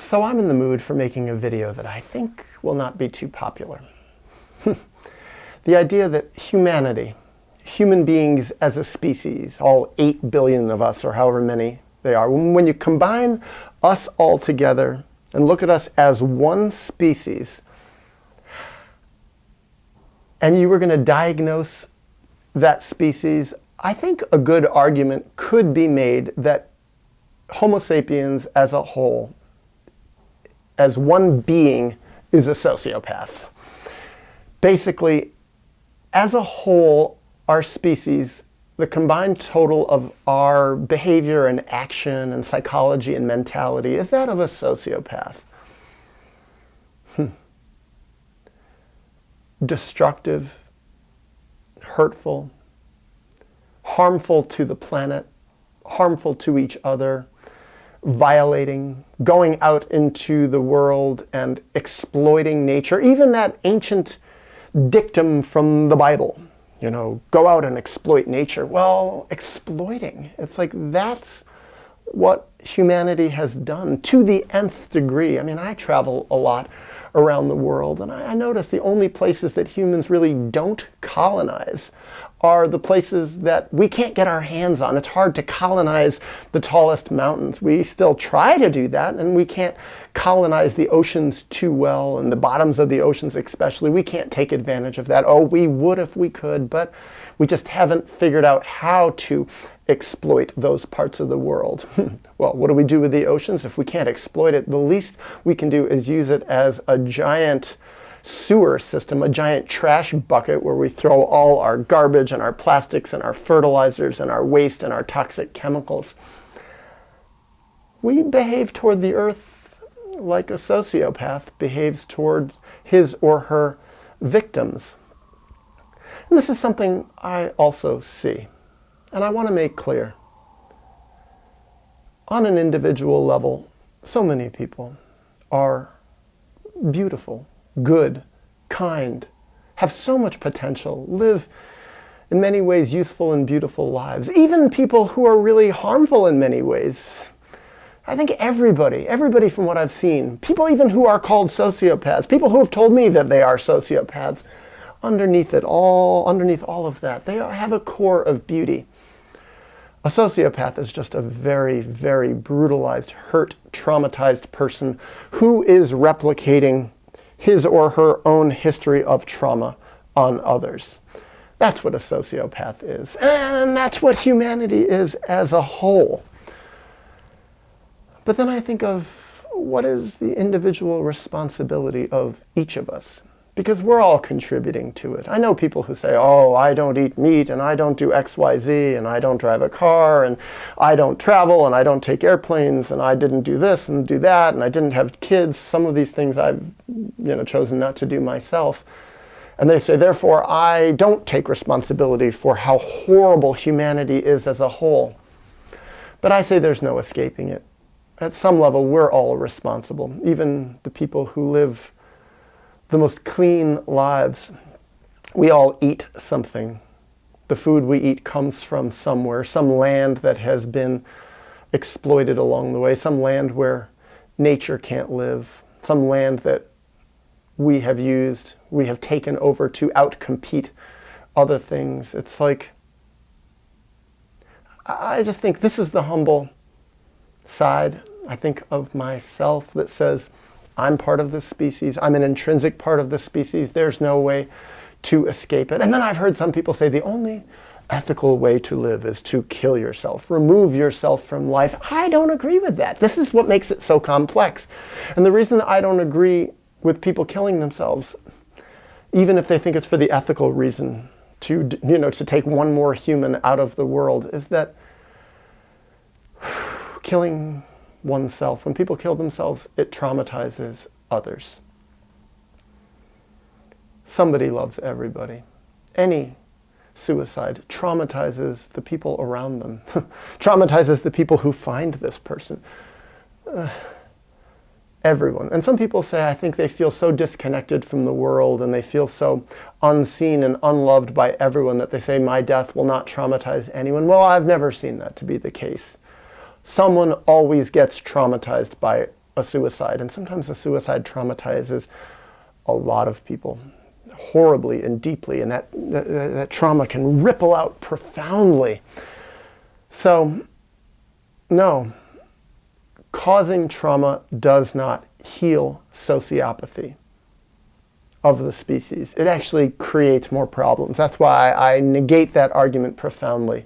So I'm in the mood for making a video that I think will not be too popular. The idea that humanity, human beings as a species, all 8 billion of us or however many they are, when you combine us all together and look at us as one species, and you were going to diagnose that species, I think a good argument could be made that Homo sapiens as a whole, as one being, is a sociopath. Basically, as a whole, our species, the combined total of our behavior and action and psychology and mentality is that of a sociopath. Destructive, hurtful, harmful to the planet, harmful to each other, violating, going out into the world and exploiting nature. Even that ancient dictum from the Bible, you know, go out and exploit nature. Well, exploiting, it's like that's what humanity has done to the nth degree. I mean, I travel a lot around the world, and I notice the only places that humans really don't colonize are the places that we can't get our hands on. It's hard to colonize the tallest mountains. We still try to do that, and we can't colonize the oceans too well, and the bottoms of the oceans especially. We can't take advantage of that. Oh, we would if we could, but we just haven't figured out how to exploit those parts of the world. Well, what do we do with the oceans? If we can't exploit it, the least we can do is use it as a giant sewer system, a giant trash bucket where we throw all our garbage and our plastics and our fertilizers and our waste and our toxic chemicals. We behave toward the earth like a sociopath behaves toward his or her victims. And this is something I also see. And I want to make clear, on an individual level, so many people are beautiful, good, kind, have so much potential, live in many ways useful and beautiful lives. Even people who are really harmful in many ways. I think everybody from what I've seen, people even who are called sociopaths, people who have told me that they are sociopaths, underneath all of that, they have a core of beauty. A sociopath is just a very, very brutalized, hurt, traumatized person who is replicating his or her own history of trauma on others. That's what a sociopath is. And that's what humanity is as a whole. But then I think of what is the individual responsibility of each of us? Because we're all contributing to it. I know people who say, oh, I don't eat meat, and I don't do X, Y, Z, and I don't drive a car, and I don't travel, and I don't take airplanes, and I didn't do this and do that, and I didn't have kids. Some of these things I've chosen not to do myself. And they say, therefore, I don't take responsibility for how horrible humanity is as a whole. But I say there's no escaping it. At some level, we're all responsible. Even the people who live the most clean lives. We all eat something. The food we eat comes from somewhere, some land that has been exploited along the way, some land where nature can't live, some land that we have used, we have taken over to outcompete other things. It's like, I just think this is the humble side, I think, of myself that says, I'm part of this species. I'm an intrinsic part of this species. There's no way to escape it. And then I've heard some people say the only ethical way to live is to kill yourself, remove yourself from life. I don't agree with that. This is what makes it so complex. And the reason I don't agree with people killing themselves, even if they think it's for the ethical reason to take one more human out of the world, is that killing oneself, when people kill themselves, it traumatizes others. Somebody loves everybody. Any suicide traumatizes the people around them, traumatizes the people who find this person. Everyone. And some people say, I think they feel so disconnected from the world and they feel so unseen and unloved by everyone that they say, my death will not traumatize anyone. Well, I've never seen that to be the case. Someone always gets traumatized by a suicide. And sometimes a suicide traumatizes a lot of people horribly and deeply, and that trauma can ripple out profoundly. So, no, causing trauma does not heal sociopathy of the species. It actually creates more problems. That's why I negate that argument profoundly.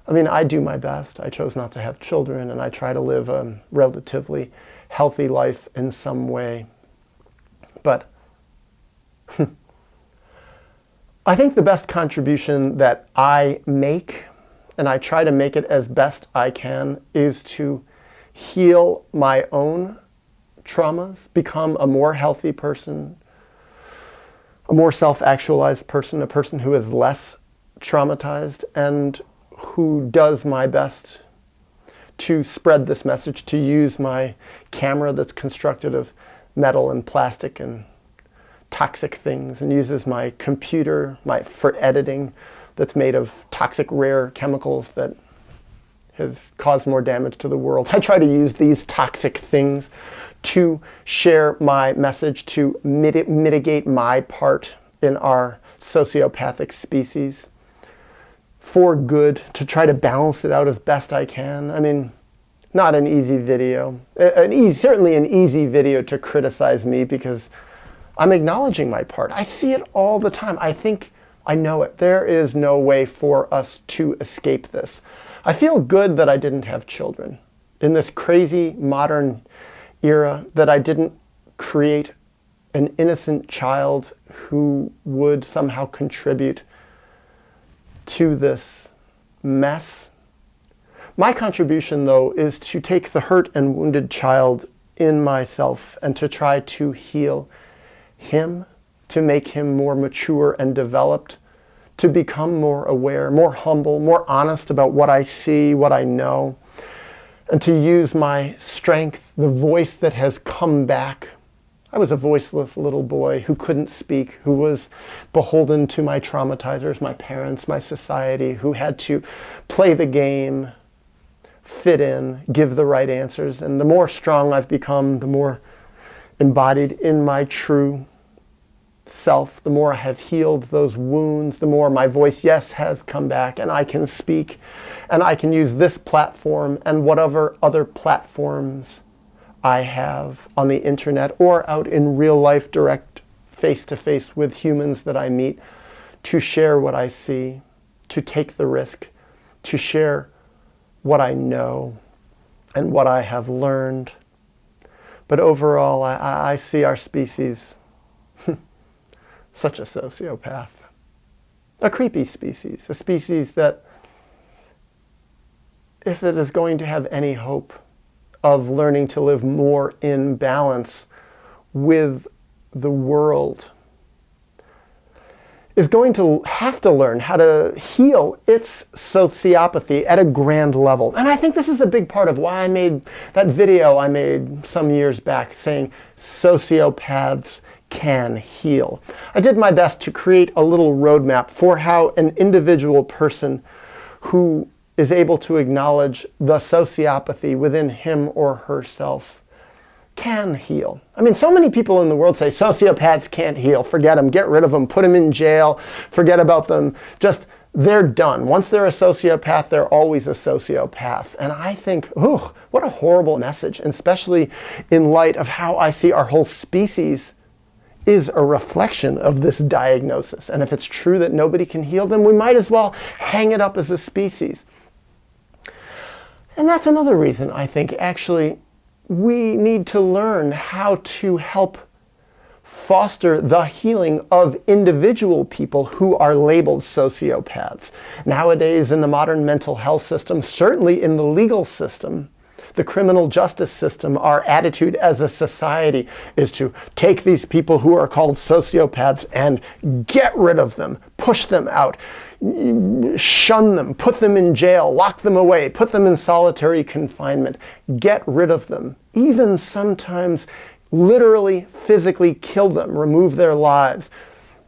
I mean, I do my best. I chose not to have children, and I try to live a relatively healthy life in some way. But I think the best contribution that I make, and I try to make it as best I can, is to heal my own traumas, become a more healthy person, a more self-actualized person, a person who is less traumatized, and who does my best to spread this message, to use my camera that's constructed of metal and plastic and toxic things, and uses my computer for editing that's made of toxic rare chemicals that has caused more damage to the world. I try to use these toxic things to share my message, to mitigate my part in our sociopathic species for good, to try to balance it out as best I can. I mean, not an easy video. Certainly an easy video to criticize me, because I'm acknowledging my part. I see it all the time. I think I know it. There is no way for us to escape this. I feel good that I didn't have children in this crazy modern era, that I didn't create an innocent child who would somehow contribute to this mess. My contribution, though, is to take the hurt and wounded child in myself and to try to heal him, to make him more mature and developed, to become more aware, more humble, more honest about what I see, what I know, and to use my strength, the voice that has come back. I was a voiceless little boy who couldn't speak, who was beholden to my traumatizers, my parents, my society, who had to play the game, fit in, give the right answers. And the more strong I've become, the more embodied in my true self, the more I have healed those wounds, the more my voice, yes, has come back, and I can speak, and I can use this platform and whatever other platforms I have on the internet or out in real life, direct face-to-face with humans that I meet, to share what I see, to take the risk, to share what I know and what I have learned. But overall, I see our species such a sociopath, a creepy species, a species that, if it is going to have any hope of learning to live more in balance with the world, is going to have to learn how to heal its sociopathy at a grand level. And I think this is a big part of why I made that video I made some years back saying sociopaths can heal. I did my best to create a little roadmap for how an individual person who is able to acknowledge the sociopathy within him or herself can heal. I mean, so many people in the world say sociopaths can't heal. Forget them, get rid of them, put them in jail, forget about them. Just, they're done. Once they're a sociopath, they're always a sociopath. And I think, ooh, what a horrible message, and especially in light of how I see our whole species is a reflection of this diagnosis. And if it's true that nobody can heal, then we might as well hang it up as a species. And that's another reason I think actually we need to learn how to help foster the healing of individual people who are labeled sociopaths. Nowadays in the modern mental health system, certainly in the legal system, the criminal justice system, our attitude as a society is to take these people who are called sociopaths and get rid of them, push them out, shun them, put them in jail, lock them away, put them in solitary confinement, get rid of them, even sometimes literally, physically kill them, remove their lives.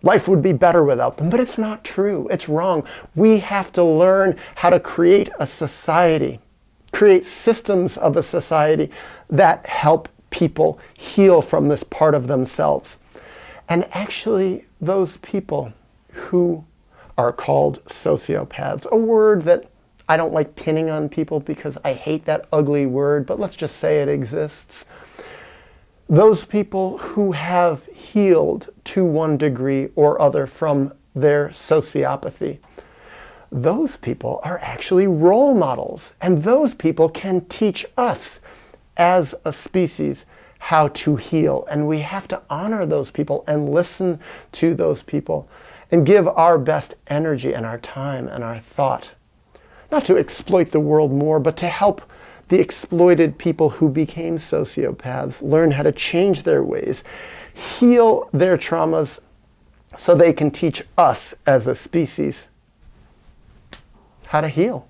Life would be better without them, but it's not true. It's wrong. We have to learn how to create a society create systems of a society that help people heal from this part of themselves. And actually, those people who are called sociopaths, a word that I don't like pinning on people because I hate that ugly word, but let's just say it exists. Those people who have healed to one degree or other from their sociopathy, those people are actually role models. And those people can teach us as a species how to heal. And we have to honor those people and listen to those people and give our best energy and our time and our thought, not to exploit the world more, but to help the exploited people who became sociopaths learn how to change their ways, heal their traumas, so they can teach us as a species how to heal.